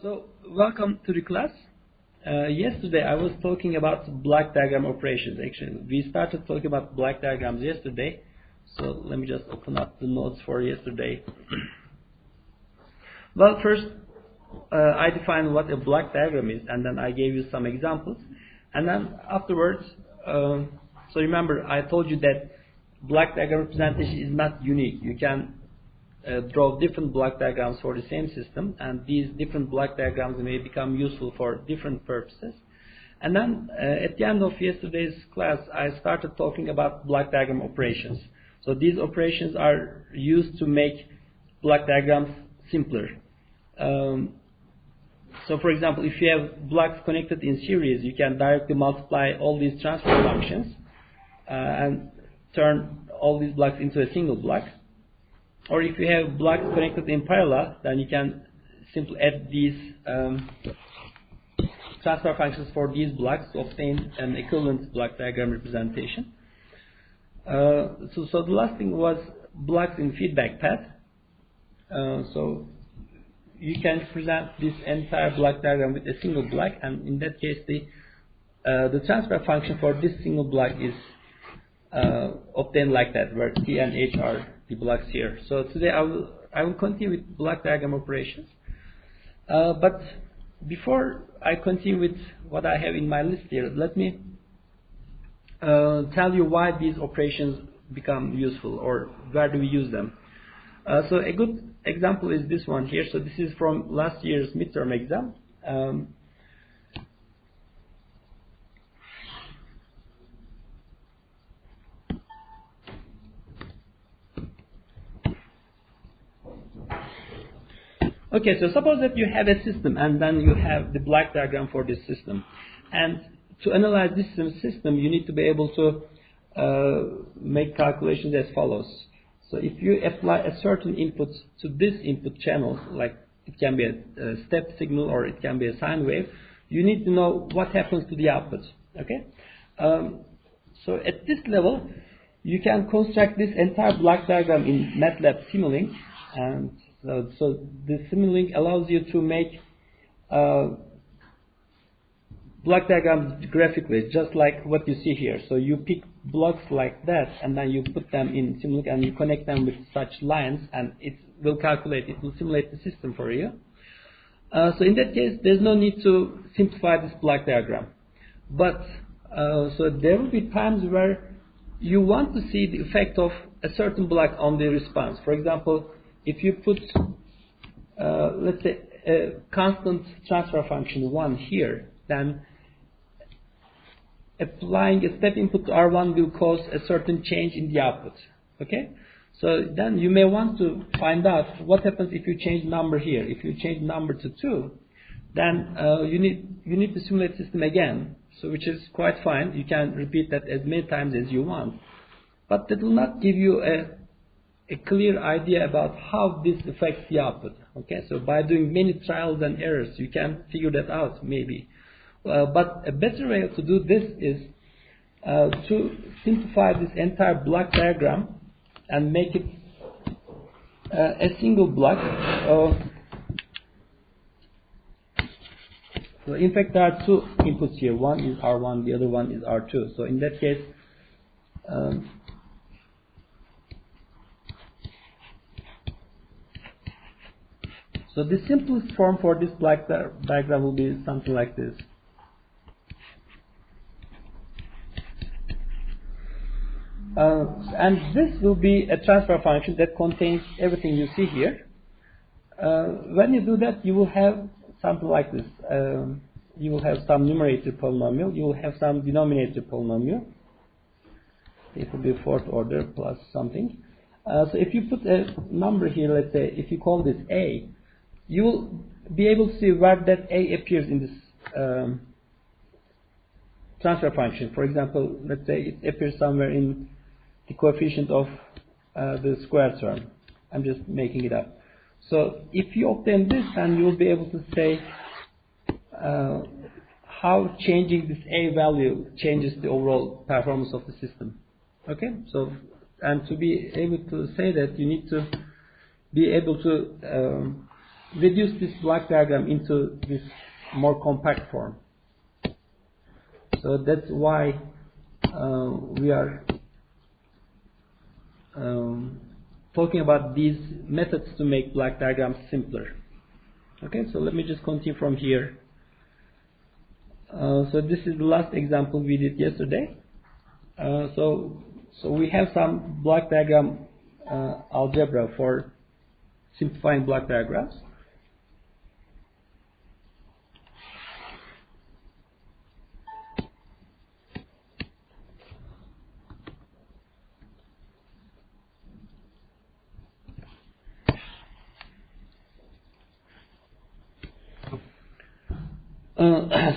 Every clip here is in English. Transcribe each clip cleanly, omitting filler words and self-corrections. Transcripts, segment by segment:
So, welcome to the class. Yesterday I was talking about block diagram operations. Actually, we started talking about block diagrams yesterday. So let me just open up the notes for yesterday. Well, first I defined what a block diagram is, and then I gave you some examples. And then afterwards, so remember I told you that block diagram representation is not unique. You can draw different block diagrams for the same system, and these different block diagrams may become useful for different purposes. And then at the end of yesterday's class, I started talking about block diagram operations. So these operations are used to make block diagrams simpler. So for example, if you have blocks connected in series, you can directly multiply all these transfer functions and turn all these blocks into a single block. Or if you have blocks connected in parallel, then you can simply add these transfer functions for these blocks to obtain an equivalent block diagram representation. So the last thing was blocks in feedback path. So you can present this entire block diagram with a single block, and in that case the transfer function for this single block is obtained like that, where T and H are the blocks here. So today I will continue with block diagram operations. But before I continue with what I have in my list here, let me tell you why these operations become useful, or where do we use them. So a good example is this one here. So this is from last year's midterm exam. Okay, so suppose that you have a system and then you have the block diagram for this system. And to analyze this system, you need to be able to make calculations as follows. So if you apply a certain input to this input channel, like it can be a step signal or it can be a sine wave, you need to know what happens to the output. Okay? So at this level, you can construct this entire block diagram in MATLAB Simulink, and so the Simulink allows you to make block diagrams graphically, just like what you see here. So you pick blocks like that, and then you put them in Simulink, and you connect them with such lines, and it will calculate, it will simulate the system for you. So in that case, there's no need to simplify this block diagram. But so there will be times where you want to see the effect of a certain block on the response. For example, if you put, let's say, a constant transfer function 1 here, then applying a step input to R1 will cause a certain change in the output. Okay? So then you may want to find out what happens if you change number here. If you change number to 2, then you need to simulate system again, so which is quite fine. You can repeat that as many times as you want. But that will not give you a clear idea about how this affects the output. Okay, so by doing many trials and errors, you can figure that out maybe. But a better way to do this is to simplify this entire block diagram and make it a single block. So in fact, there are two inputs here. One is R1, the other one is R2. So in that case, so the simplest form for this block diagram will be something like this. And this will be a transfer function that contains everything you see here. When you do that, you will have something like this. You will have some numerator polynomial. You will have some denominator polynomial. It will be fourth order plus something. So if you put a number here, let's say, if you call this A, you will be able to see where that A appears in this transfer function. For example, let's say it appears somewhere in the coefficient of the square term. I'm just making it up. So if you obtain this, then you will be able to say how changing this A value changes the overall performance of the system. Okay? So, and to be able to say that, you need to be able to reduce this block diagram into this more compact form. So that's why we are talking about these methods to make block diagrams simpler. Okay, so let me just continue from here. So this is the last example we did yesterday. So we have some block diagram algebra for simplifying block diagrams.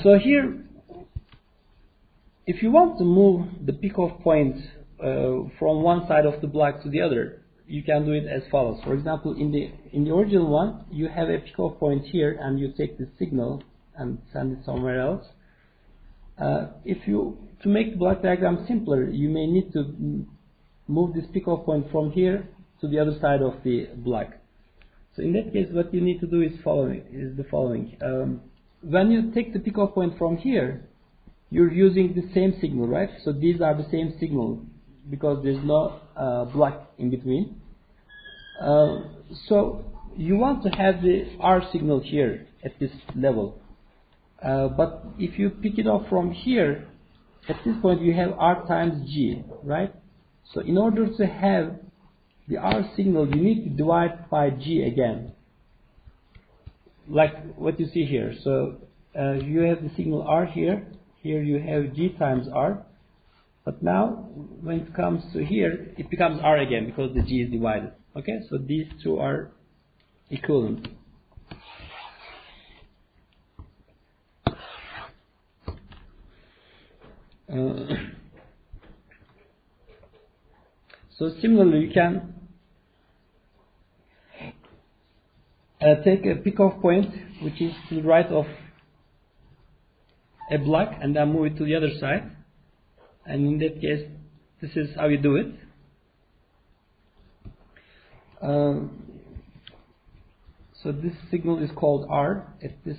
So here, if you want to move the pickoff point from one side of the block to the other, you can do it as follows. For example, in the original one, you have a pickoff point here, and you take the signal and send it somewhere else. To make the block diagram simpler, you may need to move this pickoff point from here to the other side of the block. So in that case, what you need to do is the following. When you take the pickoff point from here, you're using the same signal, right? So these are the same signal because there's no block in between. So you want to have the R signal here at this level. But if you pick it up from here, at this point you have R times G, right? So in order to have the R signal, you need to divide by G again, like what you see here. So you have the signal R here. Here you have G times R. But now when it comes to here, it becomes R again because the G is divided. Okay, so these two are equivalent. So similarly, you can take a pickoff point which is to the right of a block and then move it to the other side. And in that case, this is how you do it. So this signal is called R. At this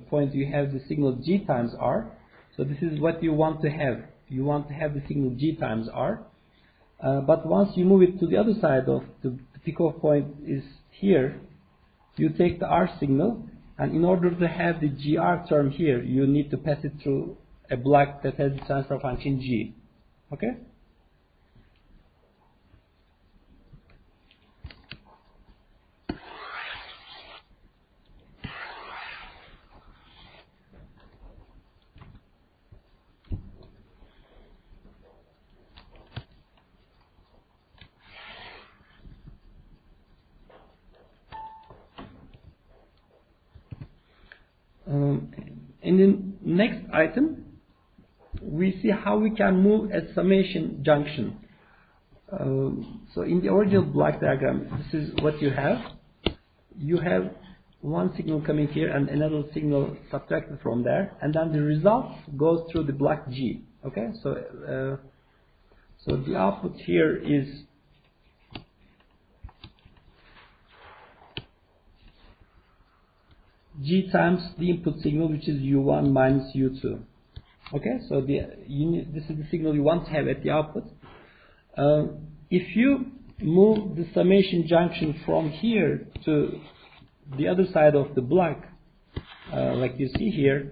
point, you have the signal G times R. So this is what you want to have. You want to have the signal G times R. But once you move it to the other side of the pickoff point is here, you take the R signal, and in order to have the GR term here, you need to pass it through a block that has the transfer function G. Okay? In the next item, we see how we can move a summation junction. So in the original block diagram, this is what you have. You have one signal coming here and another signal subtracted from there, and then the result goes through the block G. Okay, so the output here is G times the input signal, which is U1 minus U2. Okay, so this is the signal you want to have at the output. If you move the summation junction from here to the other side of the block, like you see here,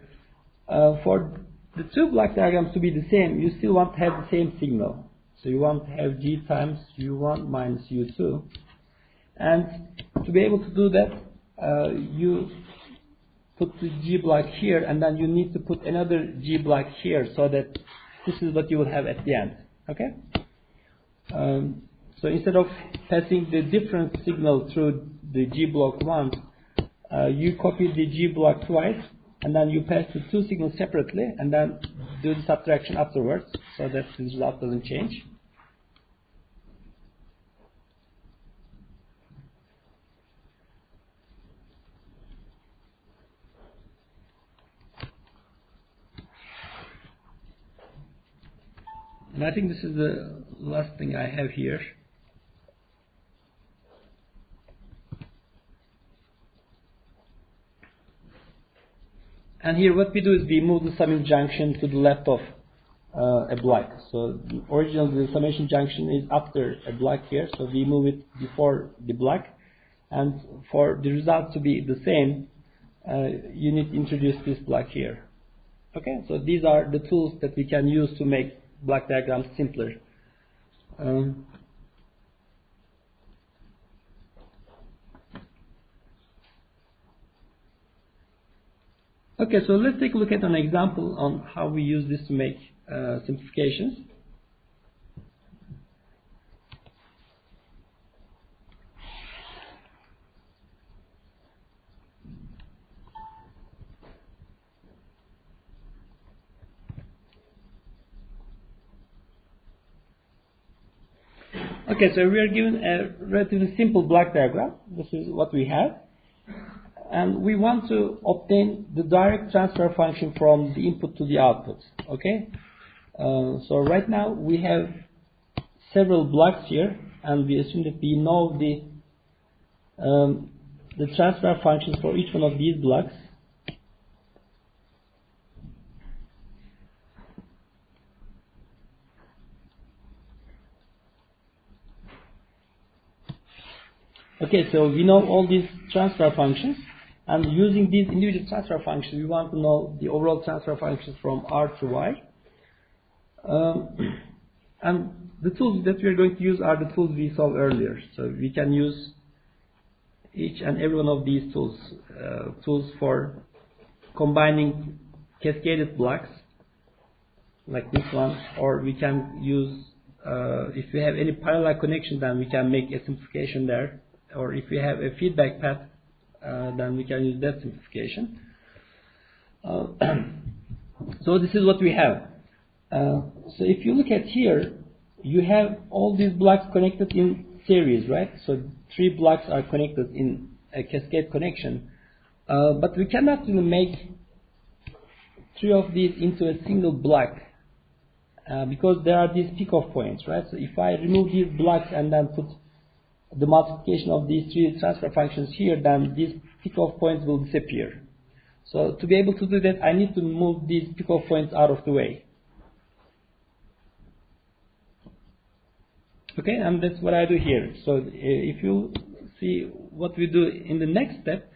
for the two block diagrams to be the same, you still want to have the same signal. So you want to have G times U1 minus U2. And to be able to do that, you put the G block here, and then you need to put another G block here, so that this is what you will have at the end. Okay? So instead of passing the different signal through the G block once, you copy the G block twice, and then you pass the two signals separately, and then do the subtraction afterwards, so that the result doesn't change. And I think this is the last thing I have here. And here what we do is we move the summing junction to the left of a block. So originally the summation junction is after a block here, so we move it before the block. And for the result to be the same, you need to introduce this block here. Okay, so these are the tools that we can use to make block diagrams simpler. Okay, so let's take a look at an example on how we use this to make simplifications. Okay, so we are given a relatively simple block diagram. This is what we have. And we want to obtain the direct transfer function from the input to the output. Okay, so right now we have several blocks here, and we assume that we know the transfer functions for each one of these blocks. Okay, so we know all these transfer functions. And using these individual transfer functions, we want to know the overall transfer functions from R to Y. And the tools that we are going to use are the tools we saw earlier. So we can use each and every one of these tools. Tools for combining cascaded blocks, like this one. Or we can use, if we have any parallel connection, then we can make a simplification there. Or if we have a feedback path, then we can use that simplification. So this is what we have. So if you look at here, you have all these blocks connected in series, right? So 3 blocks are connected in a cascade connection. But we cannot really make 3 of these into a single block because there are these pick-off points, right? So if I remove these blocks and then put the multiplication of these 3 transfer functions here, then these pick-off points will disappear. So to be able to do that, I need to move these pick-off points out of the way. Okay, and that's what I do here. So if you see what we do in the next step,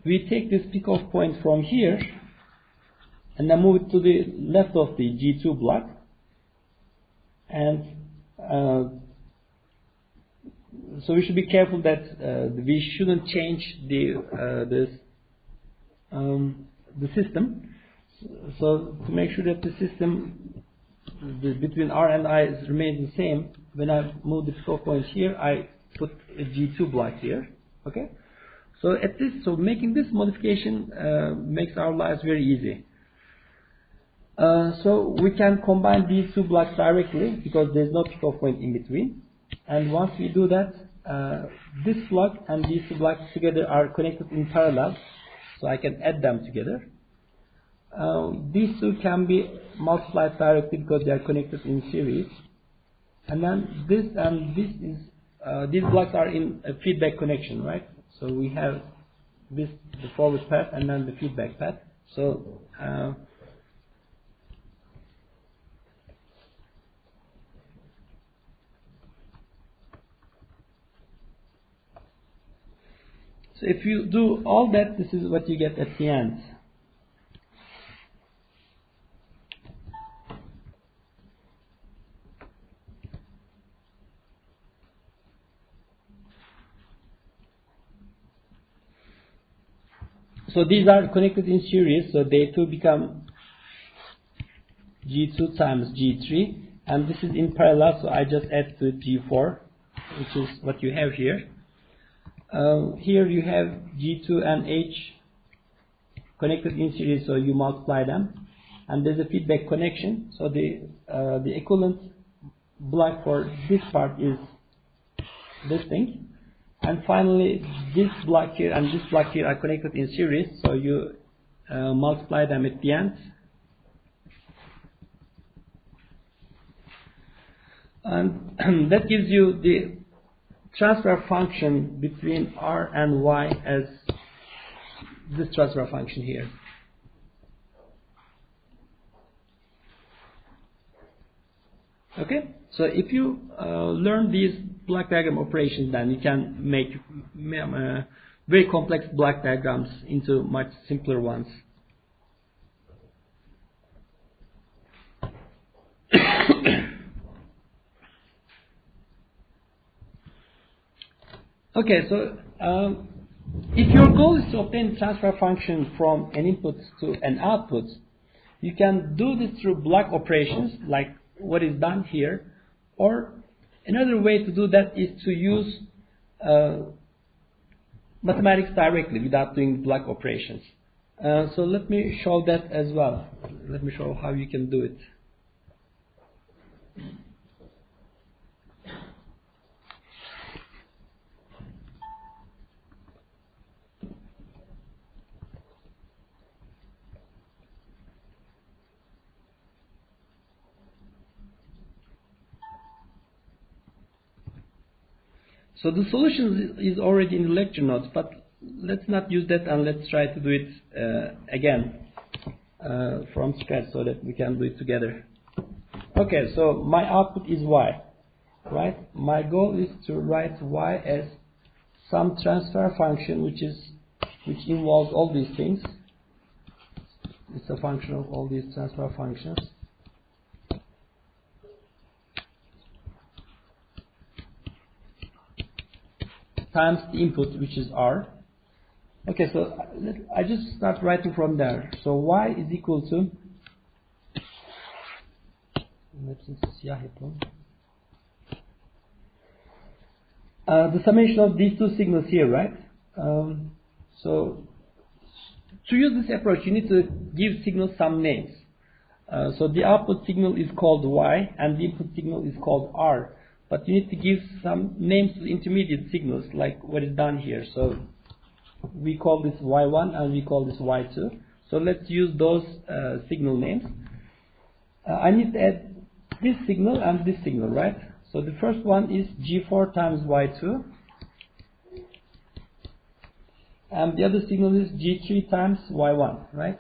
we take this pick-off point from here and then move it to the left of the G2 block, and so we should be careful that we shouldn't change the system. So to make sure that the system between R and I remains the same, when I move the pick-off points here, I put a G2 block here. Okay. So making this modification makes our lives very easy. So we can combine these 2 blocks directly because there is no pick-off point in between. And once we do that, this block and these 2 blocks together are connected in parallel, so I can add them together. These 2 can be multiplied directly because they are connected in series. And then this and this is these blocks are in a feedback connection, right? So we have this, the forward path, and then the feedback path. So if you do all that, this is what you get at the end. So these are connected in series, so they too become G2 times G3, and this is in parallel, so I just add to G4, which is what you have here. Here you have G2 and H connected in series, so you multiply them, and there's a feedback connection. So the equivalent block for this part is this thing, and finally this block here and this block here are connected in series, so you multiply them at the end, and that gives you the transfer function between R and Y as this transfer function here. Okay, so if you learn these block diagram operations, then you can make very complex block diagrams into much simpler ones. Okay, so if your goal is to obtain transfer function from an input to an output, you can do this through block operations like what is done here, or another way to do that is to use mathematics directly without doing block operations. So let me show that as well. Let me show how you can do it. So the solution is already in the lecture notes, but let's not use that, and let's try to do it again from scratch so that we can do it together. Okay, so my output is y, right? My goal is to write y as some transfer function which involves all these things. It's a function of all these transfer functions. Times the input, which is r. Okay, so I just start writing from there. So y is equal to the summation of these two signals here, right? So to use this approach, you need to give signals some names. So the output signal is called y, and the input signal is called r. But you need to give some names to the intermediate signals, like what is done here. So we call this y1 and we call this y2. So let's use those signal names. I need to add this signal and this signal, right? So the first one is g4 times y2. And the other signal is g3 times y1, right?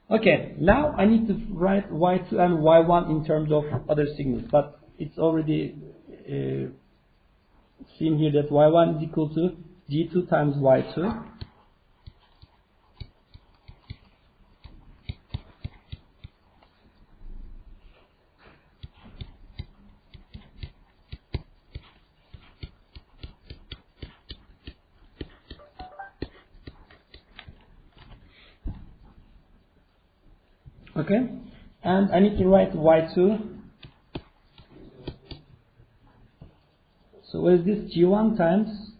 Okay, now I need to write y2 and y1 in terms of other signals, but it's already seen here that y1 is equal to g2 times y2. Okay, and I need to write y2. So what is this? G1 times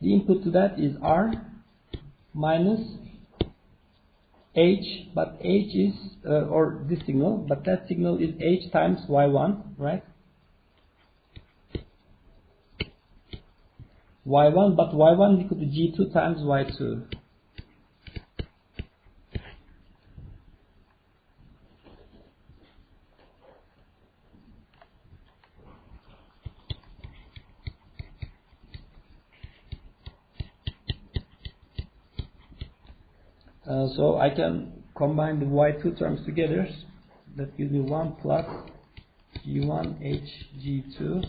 the input to that is r minus h, but h is or this signal, but that signal is h times y1, right? y1, but y1 is equal to g2 times y2. So I can combine the y2 terms together. That gives me 1 plus g1 h g2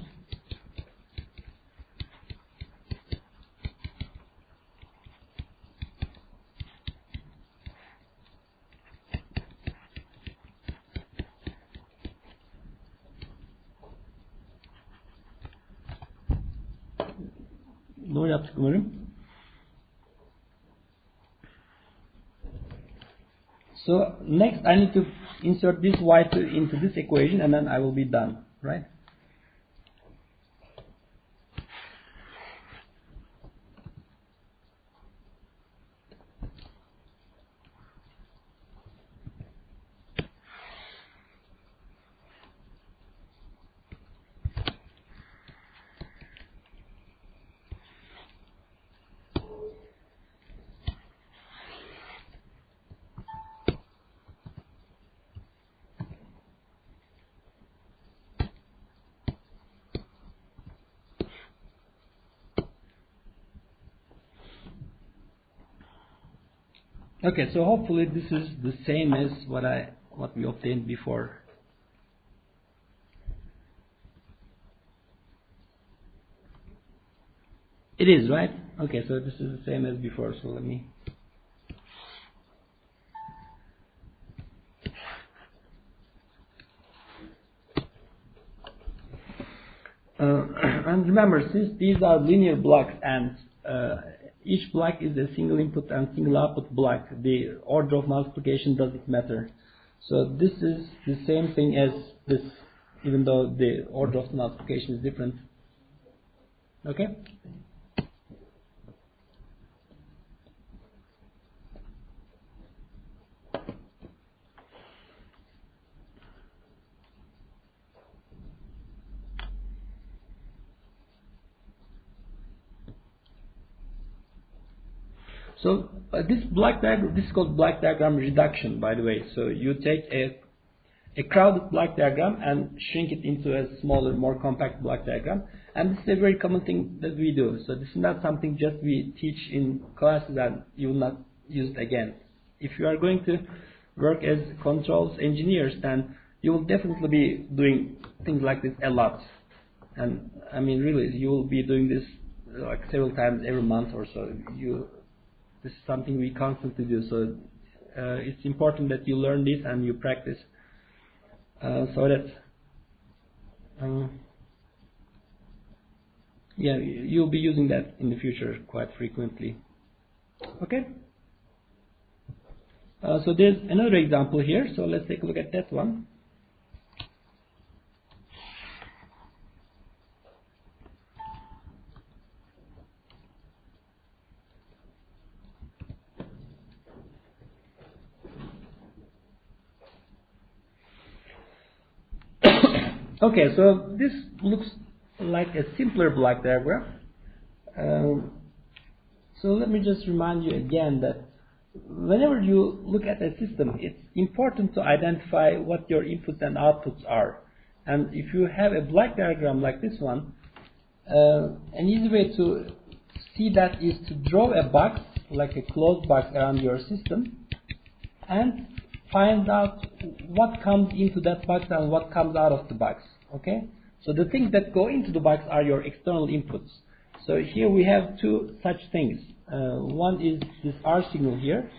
doğru yaptık umarım. So next I need to insert this y2 into this equation, and then I will be done, right? Okay, so hopefully this is the same as what we obtained before. It is, right? Okay, so this is the same as before, so let me... and remember, since these are linear blocks and each block is a single input and single output block, the order of multiplication doesn't matter. So this is the same thing as this, even though the order of multiplication is different. Okay? So this block diagram, this is called block diagram reduction, by the way. So you take a crowded block diagram and shrink it into a smaller, more compact block diagram. And this is a very common thing that we do. So this is not something just we teach in classes and you will not use it again. If you are going to work as controls engineers, then you will definitely be doing things like this a lot. And I mean, really, you will be doing this like several times every month or so. This is something we constantly do, so it's important that you learn this and you practice, so that yeah, you'll be using that in the future quite frequently. Okay. So there's another example here. So let's take a look at that one. Okay, so this looks like a simpler block diagram. So let me just remind you again that whenever you look at a system, it's important to identify what your inputs and outputs are. And if you have a block diagram like this one, an easy way to see that is to draw a box, like a closed box around your system, and find out what comes into that box and what comes out of the box. Okay? So the things that go into the box are your external inputs. So here we have two such things. One is this R signal here,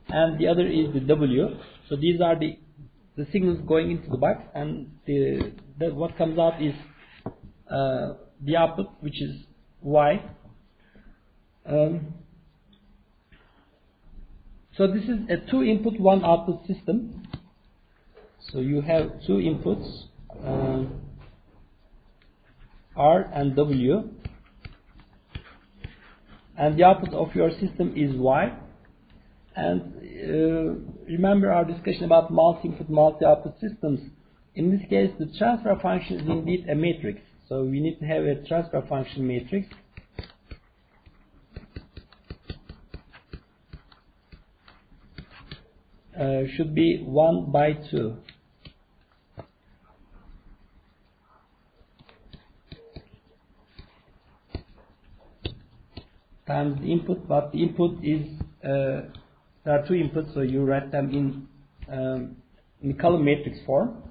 and the other is the W. So these are the signals going into the box, and what comes out is the output, which is Y. So this is a 2-input, 1-output system. So you have 2 inputs, R and W, and the output of your system is Y. And remember our discussion about multi-input, multi-output systems. In this case, the transfer function is indeed a matrix. So we need to have a transfer function matrix. Should be 1 by 2. Times the input, but the input is there are 2 inputs, so you write them in column matrix form.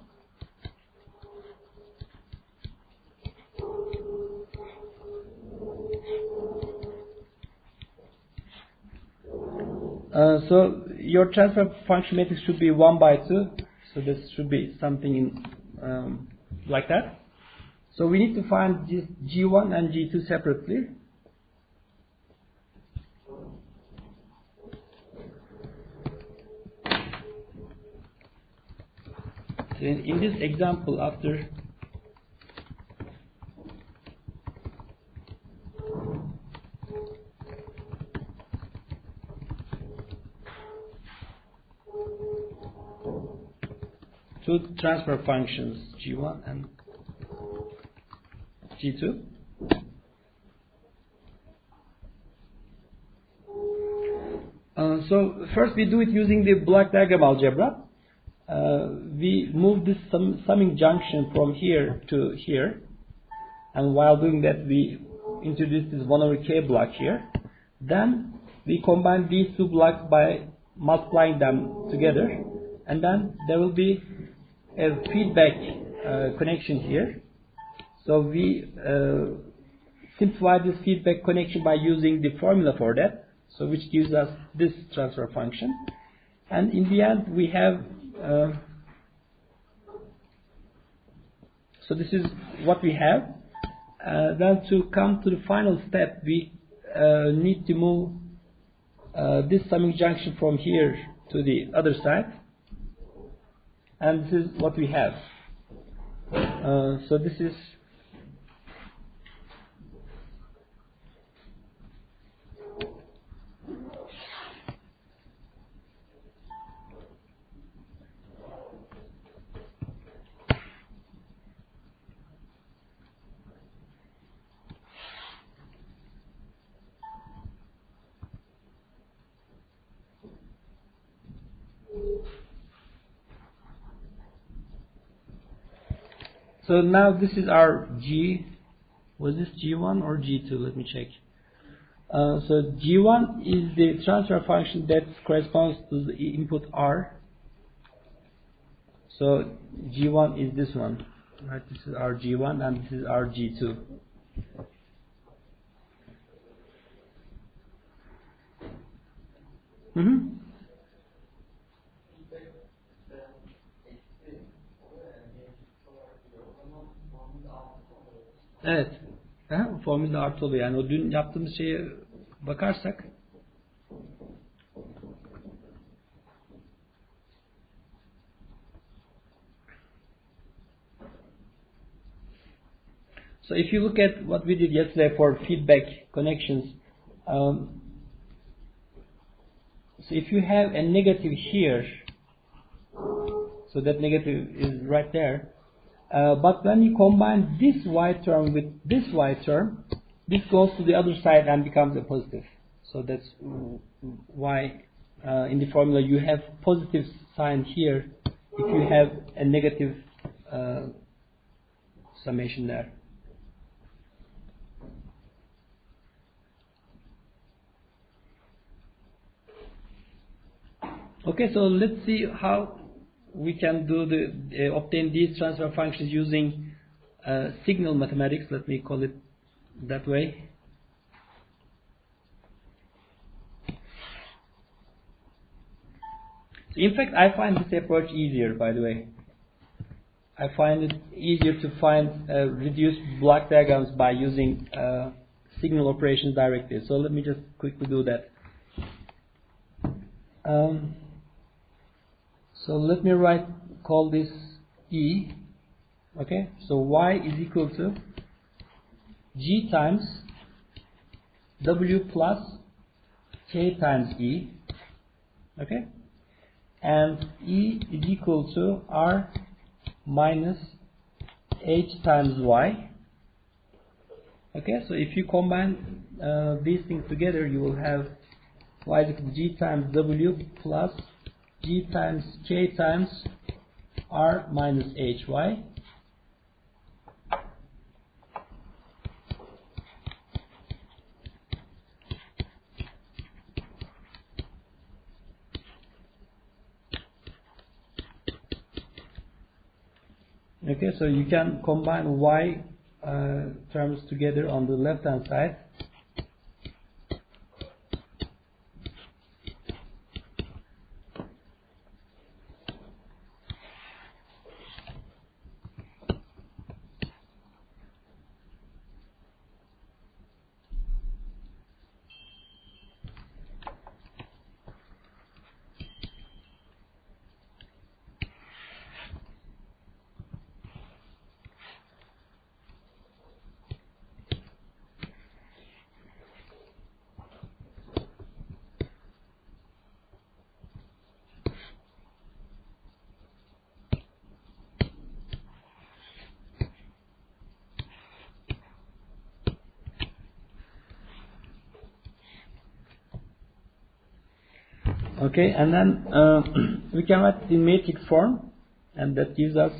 So your transfer function matrix should be 1 by 2. So this should be something in like that. So we need to find this G1 and G2 separately. So in this example, after two transfer functions, G1 and G2. So first we do it using the block diagram algebra. We move this summing junction from here to here, and while doing that we introduce this 1 over k block here. Then we combine these two blocks by multiplying them together, and then there will be a feedback connection here. So we simplify this feedback connection by using the formula for that, so which gives us this transfer function. And in the end we have so this is what we have. Then to come to the final step, we need to move this summing junction from here to the other side, and this is what we have. So this is so now this is our G. Was this G1 or G2? Let me check. So G1 is the transfer function that corresponds to the input R. So G1 is this one. Right? This is our G1 and this is our G2. Evet. Formülde artı oluyor. Yani o dün yaptığımız şeye bakarsak so if you look at what we did yesterday for feedback connections, so if you have a negative here, so that negative is right there, but when you combine this y term with this y term, this goes to the other side and becomes a positive. So that's why in the formula you have positive sign here if you have a negative summation there. Okay, so let's see how we can do obtain these transfer functions using signal mathematics. Let me call it that way. In fact, I find this approach easier, by the way. I find it easier to find reduced block diagrams by using signal operations directly. So let me just quickly do that. So let me call this E. Okay, so Y is equal to G times W plus K times E. Okay, and E is equal to R minus H times Y. Okay, so if you combine these things together, you will have Y is equal to G times W plus G times K times R minus HY. Okay, so you can combine Y terms together on the left hand side. Okay, and then we can write the matrix form, and that gives us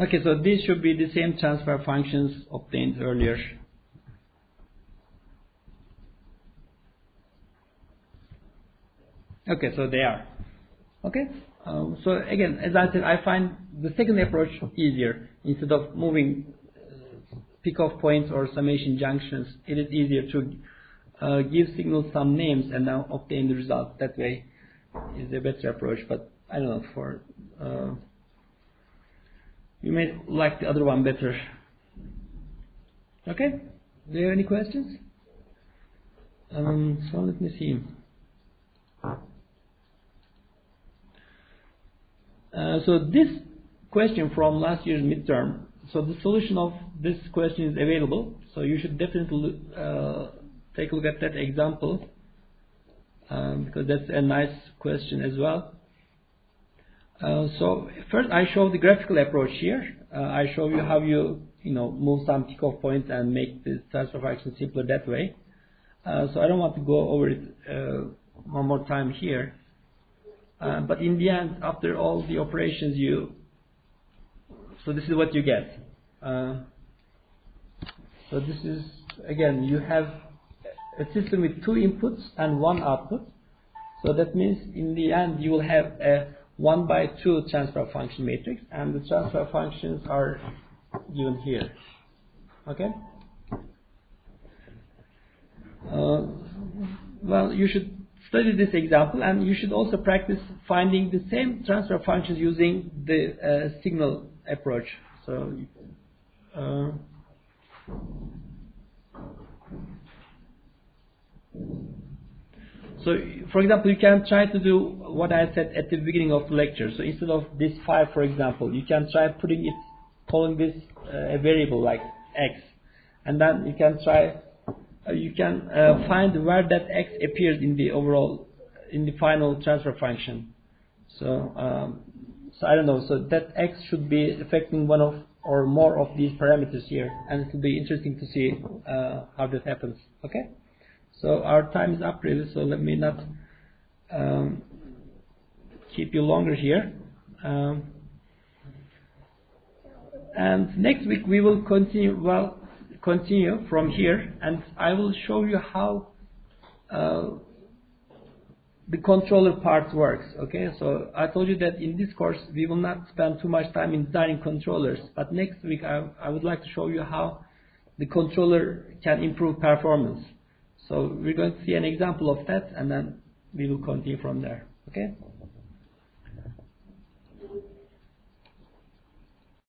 Okay, so these should be the same transfer functions obtained earlier. Okay, so they are. Okay, so again, as I said, I find the second approach easier. Instead of moving pick-off points or summation junctions, it is easier to give signals some names and now obtain the result. That way is a better approach, but I don't know, for you may like the other one better. Okay, do you have any questions? So let me see. So this question from last year's midterm, so the solution of this question is available, so you should definitely take a look at that example, because that's a nice question as well. So first I show the graphical approach here. I show you how you move some pick-off points and make the transfer function simpler that way. So I don't want to go over it one more time here. But in the end, after all the operations, so this is what you get. So this is, again, you have a system with 2 inputs and 1 output. So that means in the end you will have a 1/2 transfer function matrix, and the transfer functions are given here. Okay. Well, you should study this example, and you should also practice finding the same transfer functions using the signal approach. So, for example, you can try to do what I said at the beginning of the lecture. So instead of this 5, for example, you can try calling this a variable like x, and then you can try. You can find where that x appears in the final transfer function. So I don't know. So that x should be affecting one of or more of these parameters here, and it will be interesting to see how that happens. Okay. So our time is up really. So let me not keep you longer here. And next week we will continue. Well. Continue from here, and I will show you how the controller part works. Okay, so I told you that in this course we will not spend too much time in designing controllers, but next week I would like to show you how the controller can improve performance. So we're going to see an example of that, and then we will continue from there. Okay.